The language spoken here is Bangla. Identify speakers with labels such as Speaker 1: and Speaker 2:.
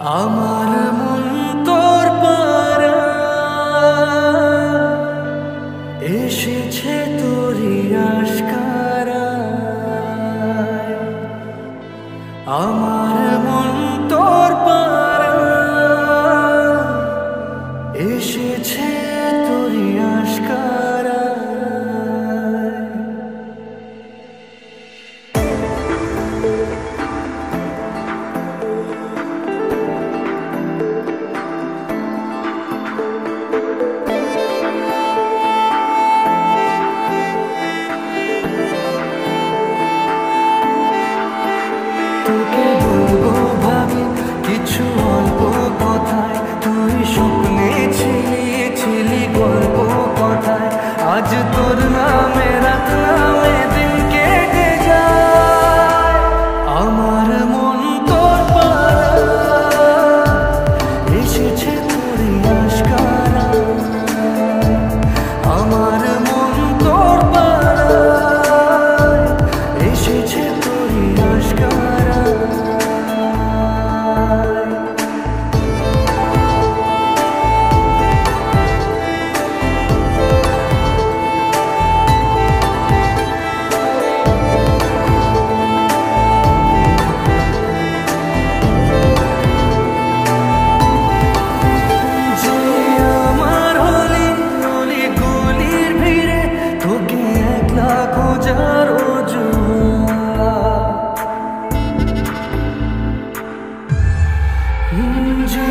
Speaker 1: আমার মন তোর পারা এসেছে তোরি আশকারা। আমার মন তোর পারা এসেছে তোরি আশকারা। তোকে বলবো ভাবি কিছু অল্প কথায়, তুই স্বপ্নে ছিলি গল্প কথায়। আজ তোর নামে রাত নামে দিন কেটে যায়। আমার মন তোর পারা এসেছে তোরি আশকারা। আমার মন তোর পারা এসেছে তোরি আশকারা। যে